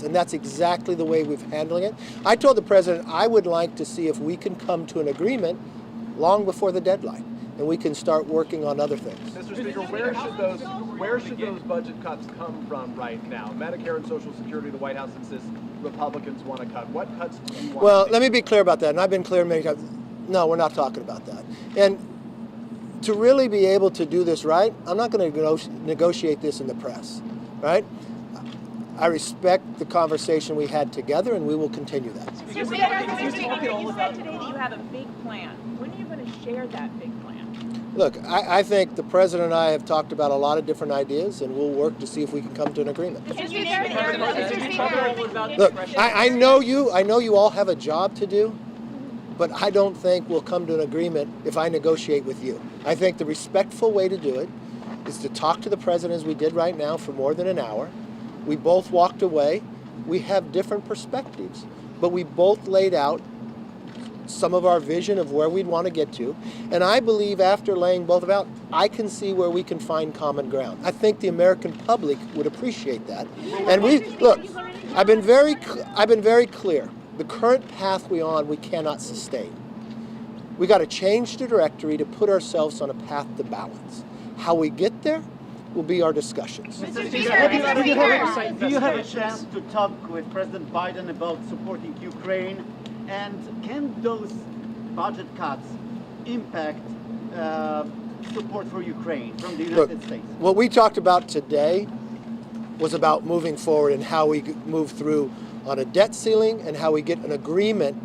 and that's exactly the way we've handling it. I told the president I would like to see if we can come to an agreement long before the deadline, and we can start working on other things. Mr. Speaker, where should those budget cuts come from right now? Medicare and Social Security, the White House insists Republicans want to cut. What cuts do you want? Well, let me be clear about that, and I've been clear many times. No, we're not talking about that. And to really be able to do this right, I'm not going to negotiate this in the press, right? I respect the conversation we had together, and we will continue that. You said today that you have a big plan. When are you going to share that big plan? Look, I think the president and I have talked about a lot of different ideas, and we'll work to see if we can come to an agreement. Look, I know you all have a job to do, but I don't think we'll come to an agreement if I negotiate with you. I think the respectful way to do it is to talk to the president as we did right now for more than an hour. We both walked away. We have different perspectives, but we both laid out some of our vision of where we'd want to get to. And I believe after laying both of out, I can see where we can find common ground. I think the American public would appreciate that. And look, I've been very clear. The current path we're on, we cannot sustain. We got to change the directory to put ourselves on a path to balance. How we get there will be our discussions. Do you have a chance to talk with President Biden about supporting Ukraine? And can those budget cuts impact support for Ukraine from the United States? What we talked about today was about moving forward and how we move through on a debt ceiling and how we get an agreement.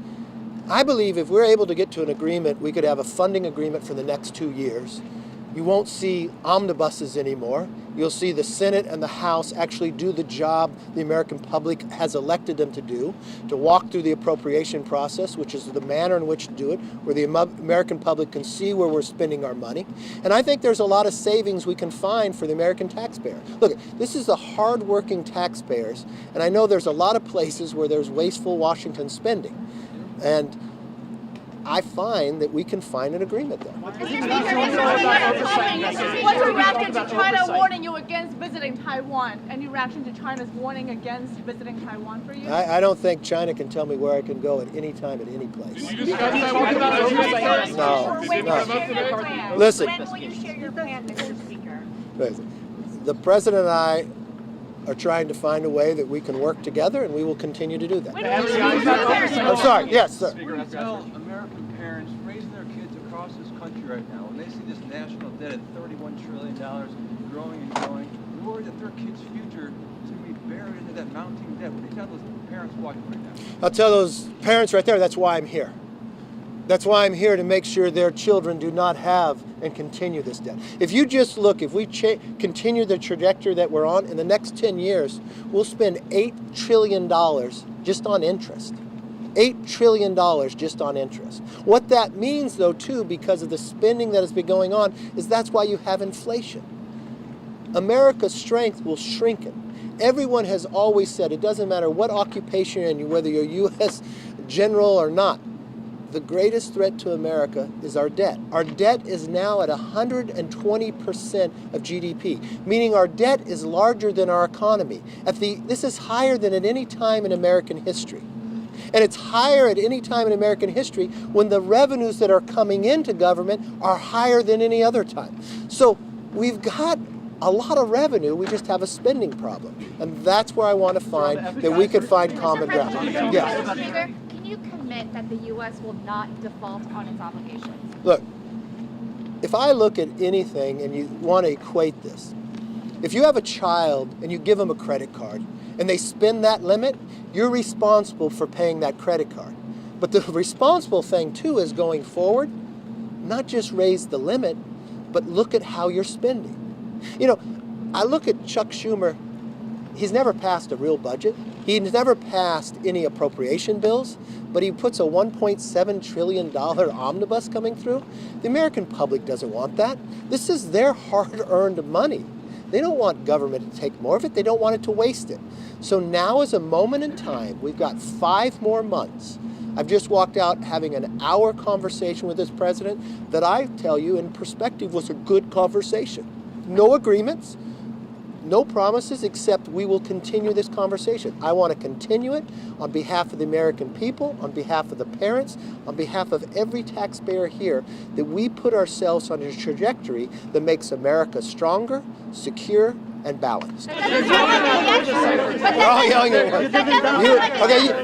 I believe if we're able to get to an agreement, we could have a funding agreement for the next 2 years. You won't see omnibuses anymore. You'll see the Senate and the House actually do the job the American public has elected them to do, to walk through the appropriation process, which is the manner in which to do it, where the American public can see where we're spending our money. And I think there's a lot of savings we can find for the American taxpayer. Look, this is the hard-working taxpayers, and I know there's a lot of places where there's wasteful Washington spending. And I find that we can find an agreement there. What's your reaction to China warning you against visiting Taiwan? Any reaction to China's warning against visiting Taiwan for you? I don't think China can tell me where I can go at any time, at any place. No. Listen. When will you share your plan, Mr. Speaker? The president and I are trying to find a way that we can work together, and we will continue to do that. I'm sorry. Yes, sir. Tell American parents raising their kids across this country right now, when they see this national debt at $31 trillion growing and growing, they're worried that their kids' future is going to be buried into that mounting debt. What do you tell those parents watching right now? I'll tell those parents right there, that's why I'm here. That's why I'm here, to make sure their children do not have and continue this debt. If you just look, if we continue the trajectory that we're on, in the next 10 years, we'll spend $8 trillion just on interest. $8 trillion just on interest. What that means, though, too, because of the spending that has been going on, is that's why you have inflation. America's strength will shrinken. Everyone has always said, it doesn't matter what occupation you're in, whether you're U.S. general or not, the greatest threat to America is our debt. Our debt is now at 120% of GDP, meaning our debt is larger than our economy. This is higher than at any time in American history. And it's higher at any time in American history when the revenues that are coming into government are higher than any other time. So we've got a lot of revenue, we just have a spending problem. And that's where I want to find that we could find common ground. Yes. Can you commit that the U.S. will not default on its obligations? Look, if I look at anything and you want to equate this, if you have a child and you give them a credit card and they spend that limit, you're responsible for paying that credit card. But the responsible thing, too, is going forward, not just raise the limit, but look at how you're spending. You know, I look at Chuck Schumer. He's never passed a real budget. He's never passed any appropriation bills, but he puts a $1.7 trillion omnibus coming through. The American public doesn't want that. This is their hard-earned money. They don't want government to take more of it. They don't want it to waste it. So now is a moment in time. We've got 5 more months. I've just walked out having an hour conversation with this president that I tell you in perspective was a good conversation. No agreements, No promises, except we will continue this conversation. I want to continue it on behalf of the American people, on behalf of the parents, on behalf of every taxpayer here, that we put ourselves on a trajectory that makes America stronger, secure, and balanced. We're all yelling at once.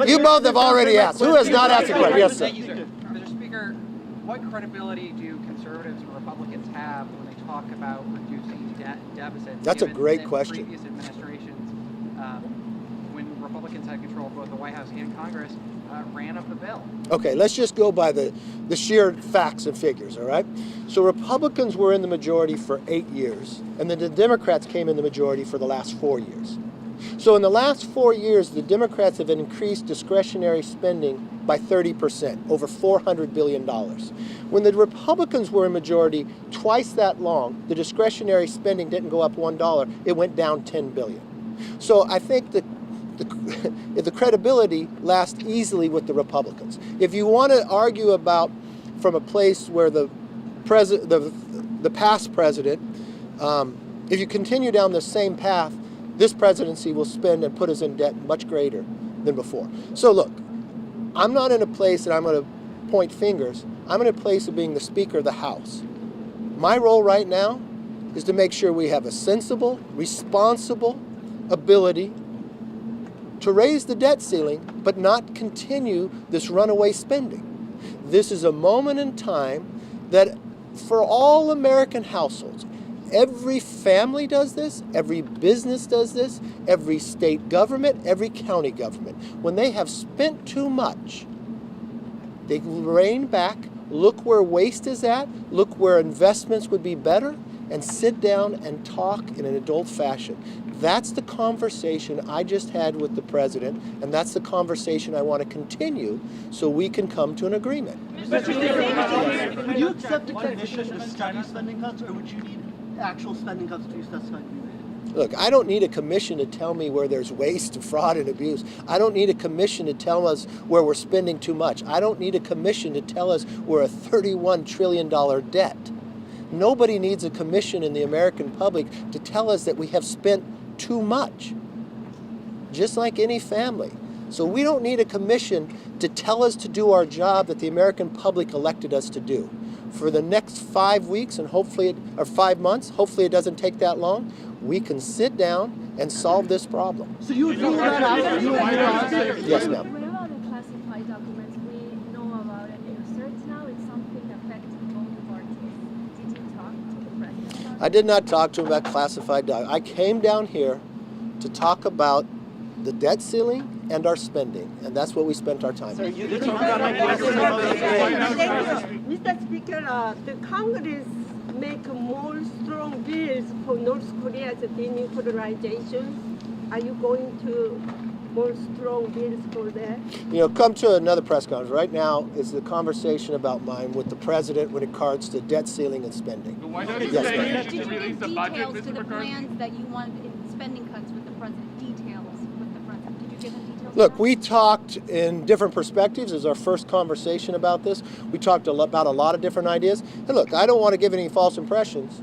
You both have already asked. Who has not asked a question? Yes, sir. Thank you, sir. Mr. Speaker, what credibility do conservatives and Republicans have when they talk about reducing deficits? That's a given great that question. Previous administrations, when Republicans had control of both the White House and Congress, ran up the bill. Okay, let's just go by the sheer facts and figures, all right? So Republicans were in the majority for 8 years, and then the Democrats came in the majority for the last 4 years. So in the last 4 years, the Democrats have increased discretionary spending by 30%, over $400 billion. When the Republicans were in majority twice that long, the discretionary spending didn't go up $1, it went down $10 billion. So I think that the credibility lasts easily with the Republicans. If you want to argue about from a place where the past president, if you continue down the same path, this presidency will spend and put us in debt much greater than before. So look, I'm not in a place that I'm going to point fingers. I'm in a place of being the Speaker of the House. My role right now is to make sure we have a sensible, responsible ability to raise the debt ceiling, but not continue this runaway spending. This is a moment in time that for all American households, every family does this, every business does this, every state government, every county government. When they have spent too much, they rein back, look where waste is at, look where investments would be better, and sit down and talk in an adult fashion. That's the conversation I just had with the president, and that's the conversation I want to continue so we can come to an agreement. Would you accept a commission to study spending cuts, or would you need actual spending cuts to justify doing that? Look, I don't need a commission to tell me where there's waste, fraud, and abuse. I don't need a commission to tell us where we're spending too much. I don't need a commission to tell us we're a $31 trillion debt. Nobody needs a commission in the American public to tell us that we have spent too much, just like any family. So we don't need a commission to tell us to do our job that the American public elected us to do. For the next 5 weeks and hopefully, or 5 months, hopefully it doesn't take that long, we can sit down and solve this problem. So you would rule that out? Yes, ma'am. What about the classified documents? We know about it. So it's now it's something affecting both parties. Did you talk to the president? I did not talk to him about classified documents. I came down here to talk about the debt ceiling and our spending, and that's what we spent our time on. Mr. Speaker, the Congress make more strong bills for North Korea's denuclearization. Are you going to more strong bills for that? You know, come to another press conference. Right now is the conversation about mine with the president when it comes to debt ceiling and spending. The White House Yes, is saying ma'am. you Did should you release give the budget, details to Mr. the McCarthy? plans that you want in spending cuts with the president? Details with the president? Did you give him details? Look, of we talked in different perspectives. It was our first conversation about this. We talked about a lot of different ideas. And look, I don't want to give any false impressions.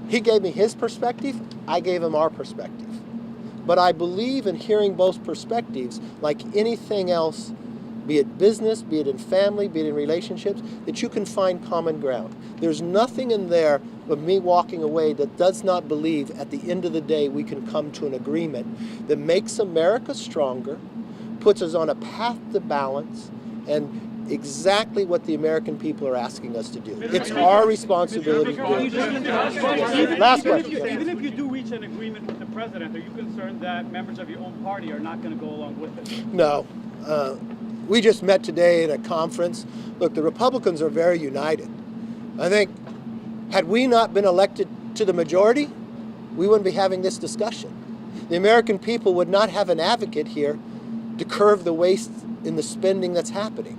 He gave me his perspective. I gave him our perspective. But I believe in hearing both perspectives, like anything else, be it business, be it in family, be it in relationships, that you can find common ground. There's nothing in there of me walking away that does not believe at the end of the day we can come to an agreement that makes America stronger, puts us on a path to balance, and exactly what the American people are asking us to do. It's our responsibility to do it. Last question. Even if you do reach an agreement with the president, are you concerned that members of your own party are not going to go along with it? No. We just met today at a conference. Look, the Republicans are very united. I think had we not been elected to the majority, we wouldn't be having this discussion. The American people would not have an advocate here to curb the waste in the spending that's happening.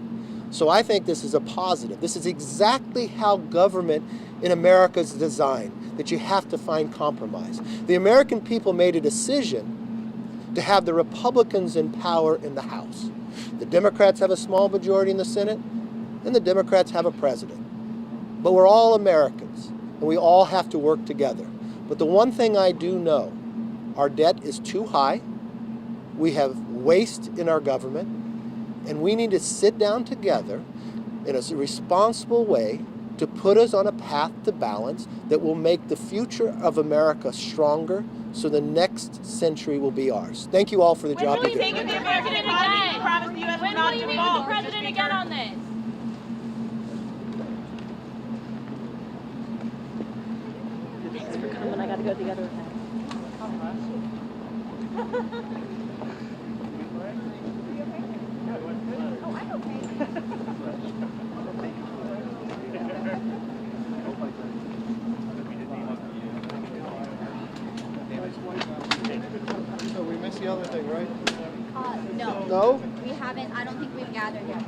So I think this is a positive. This is exactly how government in America is designed, that you have to find compromise. The American people made a decision to have the Republicans in power in the House. The Democrats have a small majority in the Senate, and the Democrats have a president. But we're all Americans, and we all have to work together. But the one thing I do know Our debt is too high. We have waste in our government, and we need to sit down together in a responsible way to put us on a path to balance that will make the future of America stronger so the next century will be ours. Thank you all for the job you do. When will you make the president again? Promise the U.S. will not default. When will you make the president again on this? Thanks for coming. I got to go to the other event. Oh, I'm okay. So we missed the other thing, right? No. No? We haven't, I don't think we've gathered yet.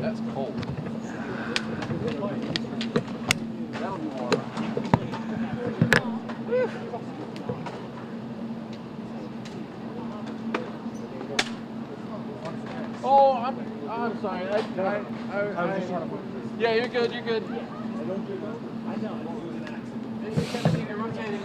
That's cold. That'll be warm. Oh, I'm sorry. Yeah, you're good. You're good. I know. You're rotating.